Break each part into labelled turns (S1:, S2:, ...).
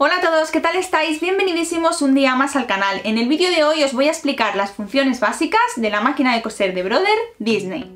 S1: Hola a todos, ¿qué tal estáis? Bienvenidísimos un día más al canal. En el vídeo de hoy os voy a explicar las funciones básicas de la máquina de coser de Brother Disney.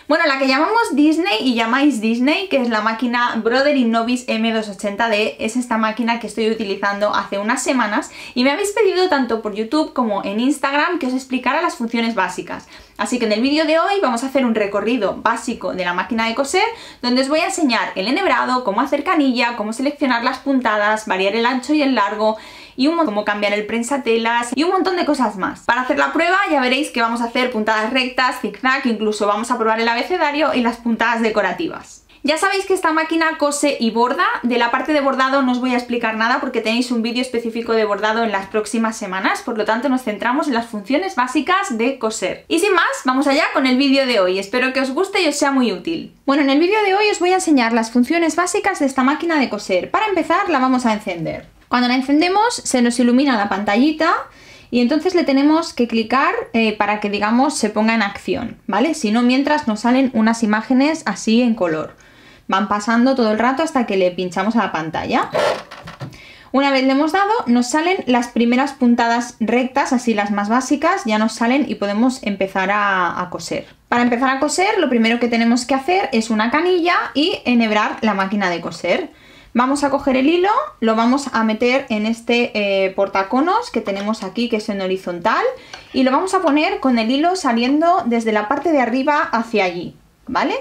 S1: Bueno, la que llamamos Disney y llamáis Disney, que es la máquina Brother Innovis M280D, es esta máquina que estoy utilizando hace unas semanas y me habéis pedido tanto por YouTube como en Instagram que os explicara las funciones básicas. Así que en el vídeo de hoy vamos a hacer un recorrido básico de la máquina de coser, donde os voy a enseñar el enhebrado, cómo hacer canilla, cómo seleccionar las puntadas, variar el ancho y el largo, y cómo cambiar el prensatelas y un montón de cosas más. Para hacer la prueba ya veréis que vamos a hacer puntadas rectas, zigzag, incluso vamos a probar el abecedario y las puntadas decorativas. Ya sabéis que esta máquina cose y borda. De la parte de bordado no os voy a explicar nada porque tenéis un vídeo específico de bordado en las próximas semanas, por lo tanto nos centramos en las funciones básicas de coser. Y sin más, vamos allá con el vídeo de hoy. Espero que os guste y os sea muy útil. Bueno, en el vídeo de hoy os voy a enseñar las funciones básicas de esta máquina de coser. Para empezar, la vamos a encender. Cuando la encendemos se nos ilumina la pantallita y entonces le tenemos que clicar para que, digamos, se ponga en acción, ¿vale? Si no, mientras nos salen unas imágenes así en color. Van pasando todo el rato hasta que le pinchamos a la pantalla. Una vez le hemos dado, nos salen las primeras puntadas rectas, así las más básicas, ya nos salen y podemos empezar a coser. Para empezar a coser, lo primero que tenemos que hacer es una canilla y enhebrar la máquina de coser. Vamos a coger el hilo, lo vamos a meter en este portaconos que tenemos aquí, que es en horizontal, y lo vamos a poner con el hilo saliendo desde la parte de arriba hacia allí, ¿vale?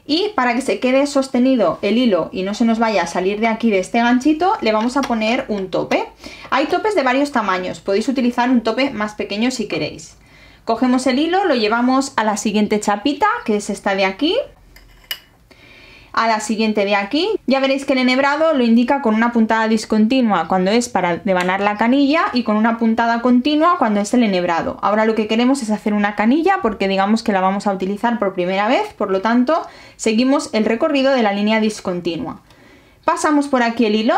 S1: Y para que se quede sostenido el hilo y no se nos vaya a salir de aquí de este ganchito, le vamos a poner un tope. Hay topes de varios tamaños, podéis utilizar un tope más pequeño si queréis. Cogemos el hilo, lo llevamos a la siguiente chapita, que es esta de aquí, a la siguiente de aquí. Ya veréis que el enhebrado lo indica con una puntada discontinua cuando es para devanar la canilla y con una puntada continua cuando es el enhebrado. Ahora lo que queremos es hacer una canilla porque digamos que la vamos a utilizar por primera vez, por lo tanto seguimos el recorrido de la línea discontinua. Pasamos por aquí el hilo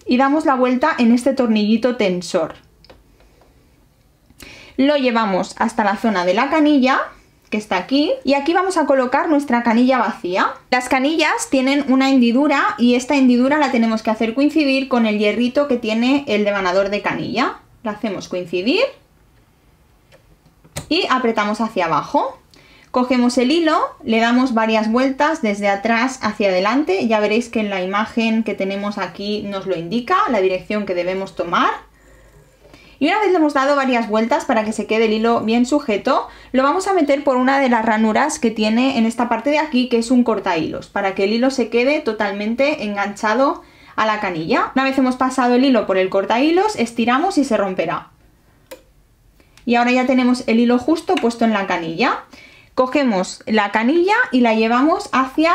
S1: y damos la vuelta en este tornillito tensor. Lo llevamos hasta la zona de la canilla, que está aquí, y aquí vamos a colocar nuestra canilla vacía. Las canillas tienen una hendidura y esta hendidura la tenemos que hacer coincidir con el hierrito que tiene el devanador de canilla. La hacemos coincidir y apretamos hacia abajo. Cogemos el hilo, le damos varias vueltas desde atrás hacia adelante. Ya veréis que en la imagen que tenemos aquí nos lo indica, la dirección que debemos tomar. Y una vez le hemos dado varias vueltas para que se quede el hilo bien sujeto, lo vamos a meter por una de las ranuras que tiene en esta parte de aquí, que es un cortahilos, para que el hilo se quede totalmente enganchado a la canilla. Una vez hemos pasado el hilo por el cortahilos, estiramos y se romperá. Y ahora ya tenemos el hilo justo puesto en la canilla. Cogemos la canilla y la llevamos hacia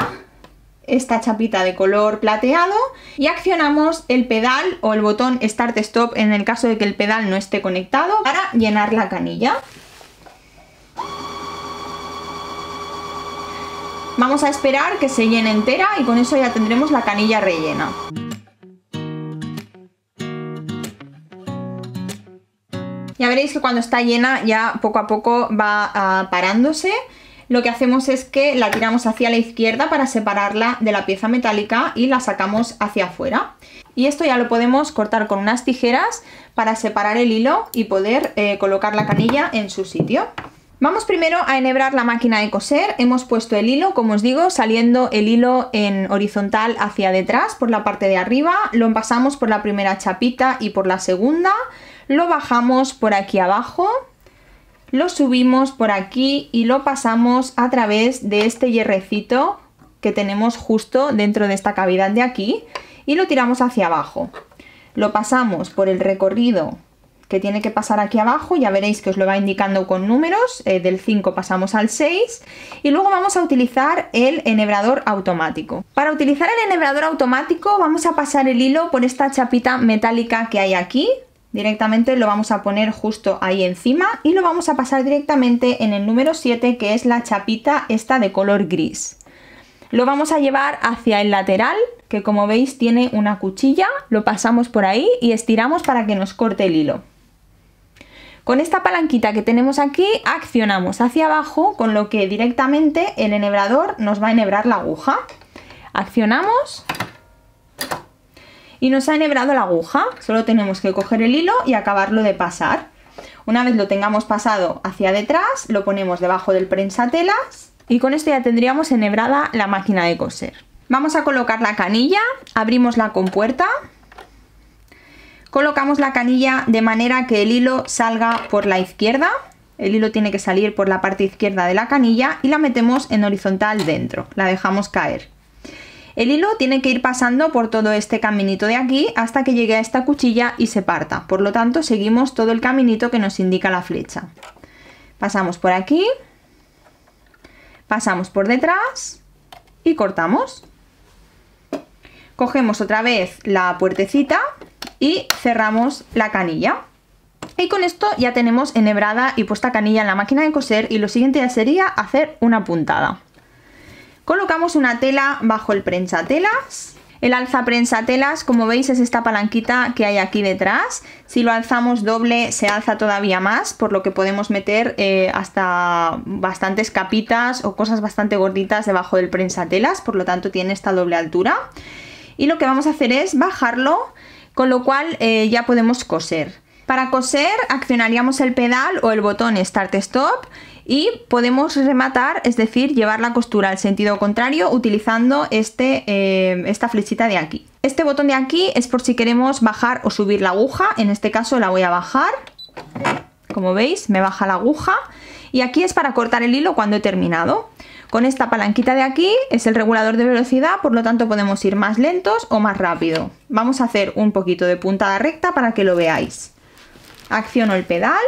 S1: esta chapita de color plateado y accionamos el pedal o el botón Start Stop en el caso de que el pedal no esté conectado para llenar la canilla. Vamos a esperar que se llene entera y con eso ya tendremos la canilla rellena. Ya veréis que cuando está llena ya poco a poco va parándose. Lo que hacemos es que la tiramos hacia la izquierda para separarla de la pieza metálica y la sacamos hacia afuera. Y esto ya lo podemos cortar con unas tijeras para separar el hilo y poder colocar la canilla en su sitio. Vamos primero a enhebrar la máquina de coser. Hemos puesto el hilo, como os digo, saliendo el hilo en horizontal hacia detrás por la parte de arriba. Lo pasamos por la primera chapita y por la segunda. Lo bajamos por aquí abajo. Lo subimos por aquí y lo pasamos a través de este hierrecito que tenemos justo dentro de esta cavidad de aquí y lo tiramos hacia abajo. Lo pasamos por el recorrido que tiene que pasar aquí abajo, ya veréis que os lo va indicando con números, del 5 pasamos al 6 y luego vamos a utilizar el enhebrador automático. Para utilizar el enhebrador automático vamos a pasar el hilo por esta chapita metálica que hay aquí. Directamente lo vamos a poner justo ahí encima y lo vamos a pasar directamente en el número 7, que es la chapita esta de color gris. Lo vamos a llevar hacia el lateral, que como veis tiene una cuchilla, lo pasamos por ahí y estiramos para que nos corte el hilo. Con esta palanquita que tenemos aquí accionamos hacia abajo, con lo que directamente el enhebrador nos va a enhebrar la aguja. Accionamos y nos ha enhebrado la aguja. Solo tenemos que coger el hilo y acabarlo de pasar. Una vez lo tengamos pasado hacia detrás, lo ponemos debajo del prensatelas y con esto ya tendríamos enhebrada la máquina de coser. Vamos a colocar la canilla, abrimos la compuerta, colocamos la canilla de manera que el hilo salga por la izquierda. El hilo tiene que salir por la parte izquierda de la canilla y la metemos en horizontal dentro, la dejamos caer. El hilo tiene que ir pasando por todo este caminito de aquí hasta que llegue a esta cuchilla y se parta. Por lo tanto, seguimos todo el caminito que nos indica la flecha. Pasamos por aquí, pasamos por detrás y cortamos. Cogemos otra vez la puertecita y cerramos la canilla. Y con esto ya tenemos enhebrada y puesta canilla en la máquina de coser y lo siguiente ya sería hacer una puntada. Colocamos una tela bajo el prensatelas. El alza prensatelas, como veis, es esta palanquita que hay aquí detrás. Si lo alzamos doble se alza todavía más, por lo que podemos meter hasta bastantes capitas o cosas bastante gorditas debajo del prensatelas, por lo tanto tiene esta doble altura. Y lo que vamos a hacer es bajarlo, con lo cual ya podemos coser. Para coser accionaríamos el pedal o el botón Start Stop y podemos rematar, es decir, llevar la costura al sentido contrario utilizando esta flechita de aquí. Este botón de aquí es por si queremos bajar o subir la aguja, en este caso la voy a bajar. Como veis, me baja la aguja y aquí es para cortar el hilo cuando he terminado. Con esta palanquita de aquí es el regulador de velocidad, por lo tanto podemos ir más lentos o más rápido. Vamos a hacer un poquito de puntada recta para que lo veáis. Acciono el pedal.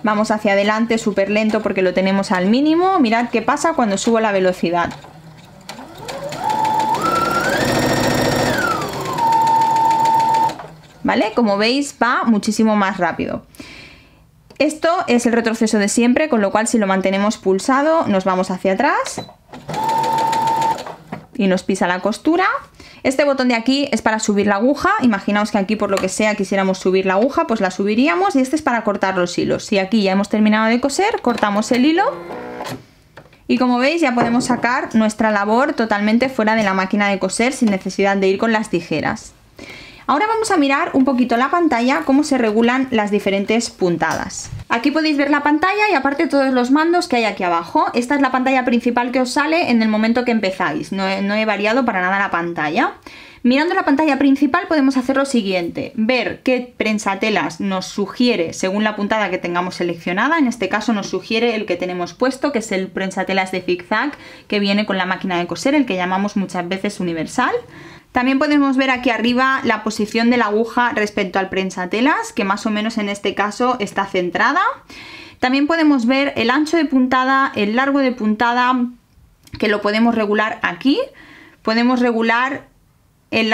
S1: Vamos hacia adelante súper lento porque lo tenemos al mínimo. Mirad qué pasa cuando subo la velocidad. ¿Vale? Como veis va muchísimo más rápido. Esto es el retroceso de siempre, con lo cual si lo mantenemos pulsado nos vamos hacia atrás y nos pisa la costura. Este botón de aquí es para subir la aguja. Imaginaos que aquí por lo que sea quisiéramos subir la aguja, pues la subiríamos, y este es para cortar los hilos. Si aquí ya hemos terminado de coser, cortamos el hilo y como veis ya podemos sacar nuestra labor totalmente fuera de la máquina de coser sin necesidad de ir con las tijeras. Ahora vamos a mirar un poquito la pantalla, cómo se regulan las diferentes puntadas. Aquí podéis ver la pantalla y aparte todos los mandos que hay aquí abajo. Esta es la pantalla principal que os sale en el momento que empezáis, no he variado para nada la pantalla. Mirando la pantalla principal podemos hacer lo siguiente: ver qué prensatelas nos sugiere según la puntada que tengamos seleccionada. En este caso nos sugiere el que tenemos puesto, que es el prensatelas de zigzag que viene con la máquina de coser, el que llamamos muchas veces universal. También podemos ver aquí arriba la posición de la aguja respecto al prensatelas, que más o menos en este caso está centrada. También podemos ver el ancho de puntada, el largo de puntada, que lo podemos regular aquí. Podemos regular el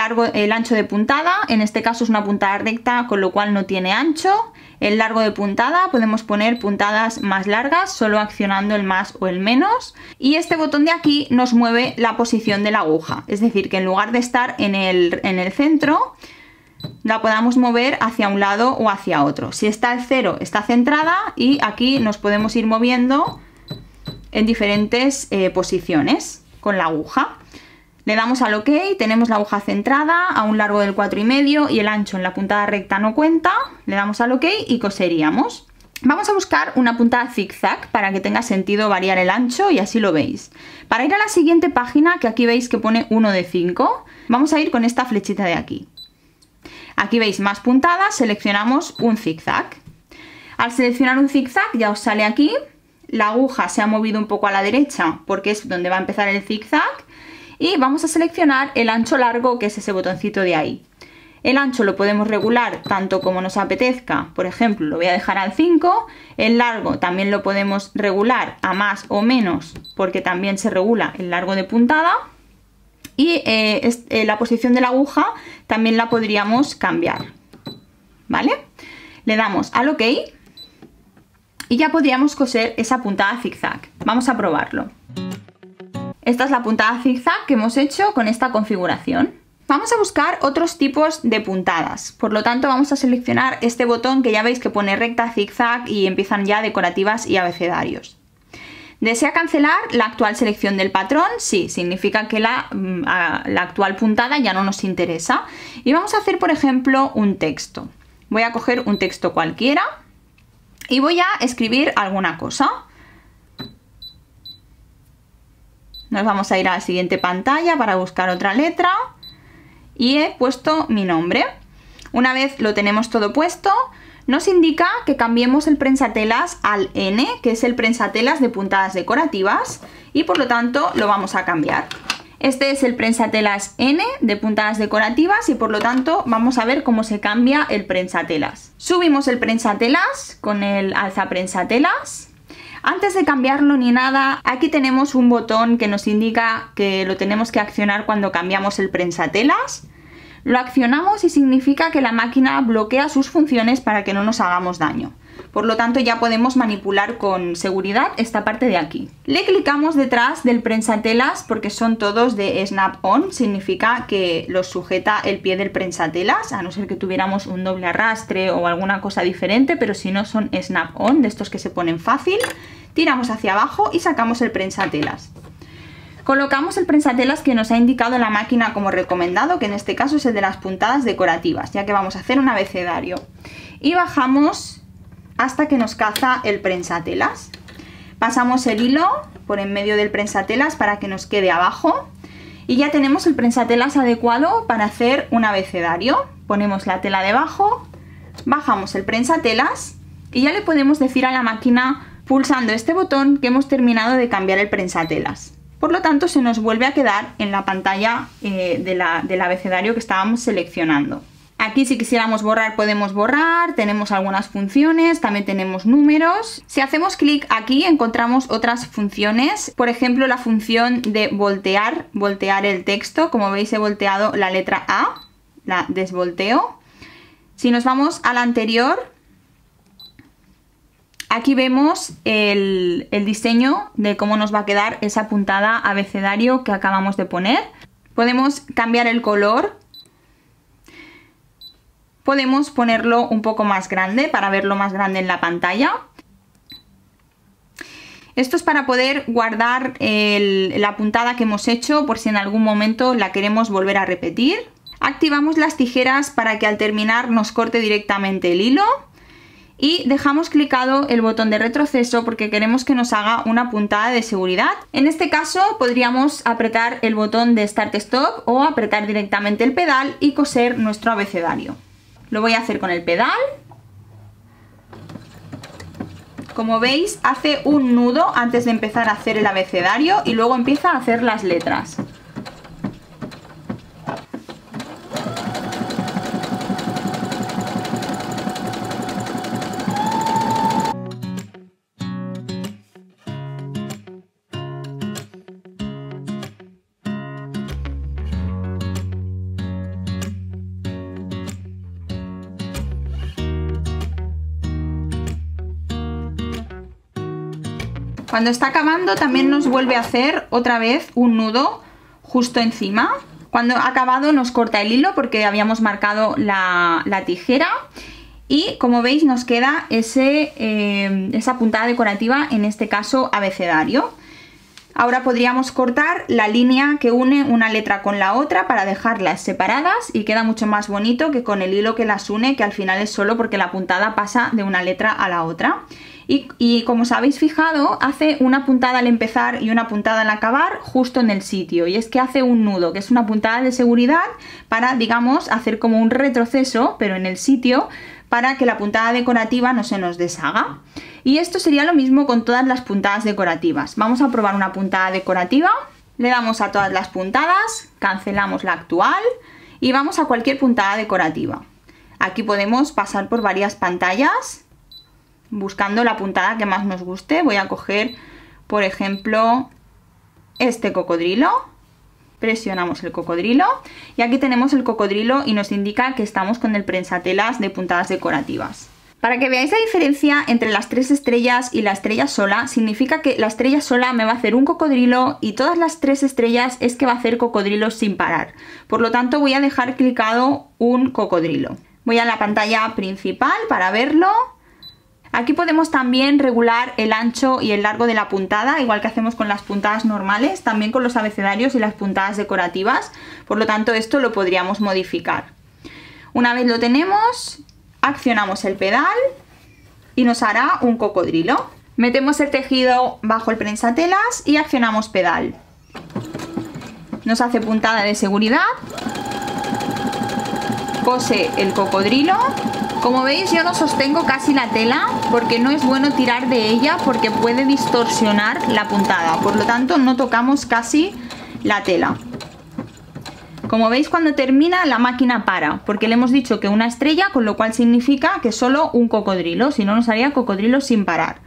S1: ancho de puntada, en este caso es una puntada recta, con lo cual no tiene ancho. El largo de puntada, podemos poner puntadas más largas solo accionando el más o el menos. Y este botón de aquí nos mueve la posición de la aguja, es decir, que en lugar de estar en el centro, la podamos mover hacia un lado o hacia otro. Si está al cero, está centrada, y aquí nos podemos ir moviendo en diferentes posiciones con la aguja. Le damos al OK, tenemos la aguja centrada a un largo del 4,5 y el ancho en la puntada recta no cuenta. Le damos al OK y coseríamos. Vamos a buscar una puntada zigzag para que tenga sentido variar el ancho y así lo veis. Para ir a la siguiente página, que aquí veis que pone 1 de 5, vamos a ir con esta flechita de aquí. Aquí veis más puntadas, seleccionamos un zigzag. Al seleccionar un zigzag ya os sale aquí. La aguja se ha movido un poco a la derecha porque es donde va a empezar el zigzag. Y vamos a seleccionar el ancho largo, que es ese botoncito de ahí. El ancho lo podemos regular tanto como nos apetezca, por ejemplo lo voy a dejar al 5. El largo también lo podemos regular a más o menos, porque también se regula el largo de puntada. Y la posición de la aguja también la podríamos cambiar, ¿vale? Le damos al OK y ya podríamos coser esa puntada zigzag. Vamos a probarlo. Esta es la puntada zigzag que hemos hecho con esta configuración. Vamos a buscar otros tipos de puntadas, por lo tanto vamos a seleccionar este botón que ya veis que pone recta, zigzag y empiezan ya decorativas y abecedarios. ¿Desea cancelar la actual selección del patrón? Sí, significa que la actual puntada ya no nos interesa. Y vamos a hacer, por ejemplo, un texto. Voy a coger un texto cualquiera y voy a escribir alguna cosa. Nos vamos a ir a la siguiente pantalla para buscar otra letra. Y he puesto mi nombre. Una vez lo tenemos todo puesto, nos indica que cambiemos el prensatelas al N, que es el prensatelas de puntadas decorativas, y por lo tanto lo vamos a cambiar. Este es el prensatelas N de puntadas decorativas y por lo tanto vamos a ver cómo se cambia el prensatelas. Subimos el prensatelas con el alzaprensatelas. Antes de cambiarlo ni nada, aquí tenemos un botón que nos indica que lo tenemos que accionar cuando cambiamos el prensatelas. Lo accionamos y significa que la máquina bloquea sus funciones para que no nos hagamos daño. Por lo tanto ya podemos manipular con seguridad esta parte de aquí. Le clicamos detrás del prensatelas porque son todos de Snap-on, significa que los sujeta el pie del prensatelas, a no ser que tuviéramos un doble arrastre o alguna cosa diferente, pero si no son Snap-on, de estos que se ponen fácil. Tiramos hacia abajo y sacamos el prensatelas. Colocamos el prensatelas que nos ha indicado la máquina como recomendado, que en este caso es el de las puntadas decorativas, ya que vamos a hacer un abecedario. Y bajamos hasta que nos caza el prensatelas. Pasamos el hilo por en medio del prensatelas para que nos quede abajo. Y ya tenemos el prensatelas adecuado para hacer un abecedario. Ponemos la tela debajo, bajamos el prensatelas y ya le podemos decir a la máquina, pulsando este botón, que hemos terminado de cambiar el prensatelas. Por lo tanto, se nos vuelve a quedar en la pantalla del abecedario que estábamos seleccionando. Aquí, si quisiéramos borrar, podemos borrar, tenemos algunas funciones, también tenemos números. Si hacemos clic aquí, encontramos otras funciones. Por ejemplo, la función de voltear el texto. Como veis, he volteado la letra A, la desvolteo. Si nos vamos a la anterior, aquí vemos el diseño de cómo nos va a quedar esa puntada abecedario que acabamos de poner. Podemos cambiar el color. Podemos ponerlo un poco más grande para verlo más grande en la pantalla. Esto es para poder guardar la puntada que hemos hecho por si en algún momento la queremos volver a repetir. Activamos las tijeras para que al terminar nos corte directamente el hilo. Y dejamos clicado el botón de retroceso porque queremos que nos haga una puntada de seguridad. En este caso podríamos apretar el botón de Start Stop o apretar directamente el pedal y coser nuestro abecedario. Lo voy a hacer con el pedal. Como veis, hace un nudo antes de empezar a hacer el abecedario y luego empieza a hacer las letras. Cuando está acabando también nos vuelve a hacer otra vez un nudo justo encima. Cuando ha acabado nos corta el hilo porque habíamos marcado la tijera. Y como veis nos queda esa puntada decorativa, en este caso abecedario. Ahora podríamos cortar la línea que une una letra con la otra para dejarlas separadas y queda mucho más bonito que con el hilo que las une, que al final es solo porque la puntada pasa de una letra a la otra. Y como os habéis fijado, hace una puntada al empezar y una puntada al acabar justo en el sitio. Y es que hace un nudo, que es una puntada de seguridad para, digamos, hacer como un retroceso, pero en el sitio, para que la puntada decorativa no se nos deshaga. Y esto sería lo mismo con todas las puntadas decorativas. Vamos a probar una puntada decorativa. Le damos a todas las puntadas, cancelamos la actual y vamos a cualquier puntada decorativa. Aquí podemos pasar por varias pantallas buscando la puntada que más nos guste. Voy a coger, por ejemplo, este cocodrilo. Presionamos el cocodrilo y aquí tenemos el cocodrilo y nos indica que estamos con el prensatelas de puntadas decorativas. Para que veáis la diferencia entre las 3 estrellas y la estrella sola, significa que la estrella sola me va a hacer un cocodrilo y todas las 3 estrellas es que va a hacer cocodrilos sin parar. Por lo tanto voy a dejar clicado un cocodrilo. Voy a la pantalla principal para verlo. Aquí podemos también regular el ancho y el largo de la puntada, igual que hacemos con las puntadas normales, también con los abecedarios y las puntadas decorativas. Por lo tanto esto lo podríamos modificar. Una vez lo tenemos, accionamos el pedal y nos hará un cocodrilo. Metemos el tejido bajo el prensatelas y accionamos pedal. Nos hace puntada de seguridad. Cose el cocodrilo. Como veis, yo no sostengo casi la tela porque no es bueno tirar de ella porque puede distorsionar la puntada. Por lo tanto, no tocamos casi la tela. Como veis, cuando termina la máquina para, porque le hemos dicho que una estrella, con lo cual significa que solo un cocodrilo, si no nos haría cocodrilo sin parar.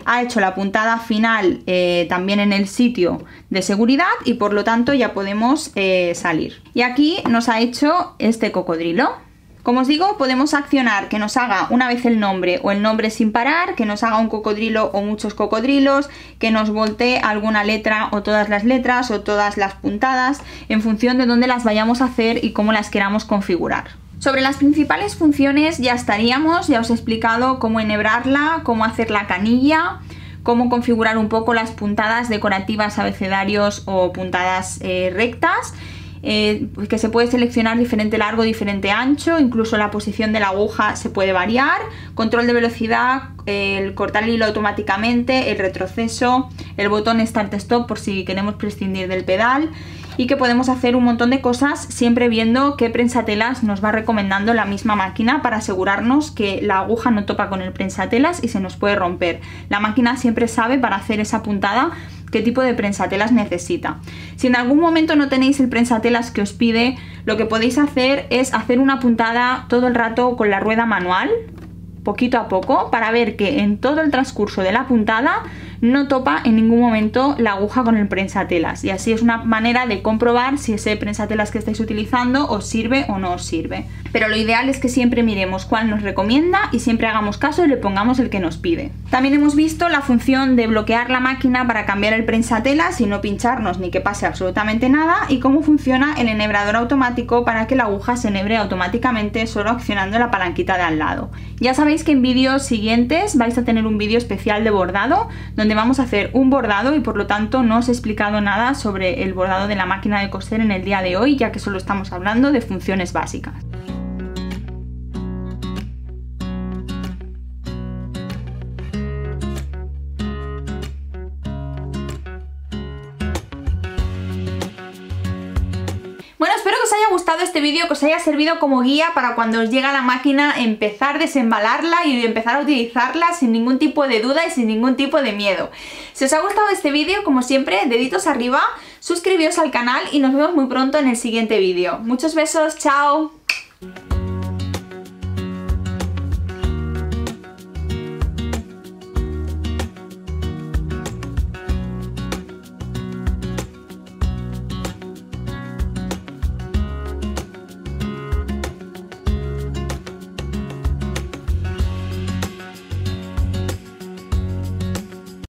S1: Ha hecho la puntada final también en el sitio de seguridad y por lo tanto ya podemos salir. Y aquí nos ha hecho este cocodrilo. Como os digo, podemos accionar que nos haga una vez el nombre o el nombre sin parar, que nos haga un cocodrilo o muchos cocodrilos, que nos voltee alguna letra o todas las letras o todas las puntadas en función de dónde las vayamos a hacer y cómo las queramos configurar. Sobre las principales funciones ya estaríamos, ya os he explicado cómo enhebrarla, cómo hacer la canilla, cómo configurar un poco las puntadas decorativas, abecedarios o puntadas rectas. Que se puede seleccionar diferente largo, diferente ancho, incluso la posición de la aguja se puede variar, control de velocidad, el cortar el hilo automáticamente, el retroceso, el botón Start Stop por si queremos prescindir del pedal, y que podemos hacer un montón de cosas siempre viendo qué prensatelas nos va recomendando la misma máquina para asegurarnos que la aguja no topa con el prensatelas y se nos puede romper. La máquina siempre sabe para hacer esa puntada qué tipo de prensatelas necesita. Si en algún momento no tenéis el prensatelas que os pide, lo que podéis hacer es hacer una puntada todo el rato con la rueda manual, poquito a poco, para ver que en todo el transcurso de la puntada no topa en ningún momento la aguja con el prensatelas, y así es una manera de comprobar si ese prensatelas que estáis utilizando os sirve o no os sirve. Pero lo ideal es que siempre miremos cuál nos recomienda y siempre hagamos caso y le pongamos el que nos pide. También hemos visto la función de bloquear la máquina para cambiar el prensatelas y no pincharnos ni que pase absolutamente nada, y cómo funciona el enhebrador automático para que la aguja se enhebre automáticamente solo accionando la palanquita de al lado. Ya sabéis que en vídeos siguientes vais a tener un vídeo especial de bordado donde vamos a hacer un bordado y por lo tanto no os he explicado nada sobre el bordado de la máquina de coser en el día de hoy, ya que solo estamos hablando de funciones básicas. Bueno, espero que os haya gustado este vídeo, que os haya servido como guía para cuando os llega la máquina empezar a desembalarla y empezar a utilizarla sin ningún tipo de duda y sin ningún tipo de miedo. Si os ha gustado este vídeo, como siempre, deditos arriba, suscribíos al canal y nos vemos muy pronto en el siguiente vídeo. Muchos besos, chao.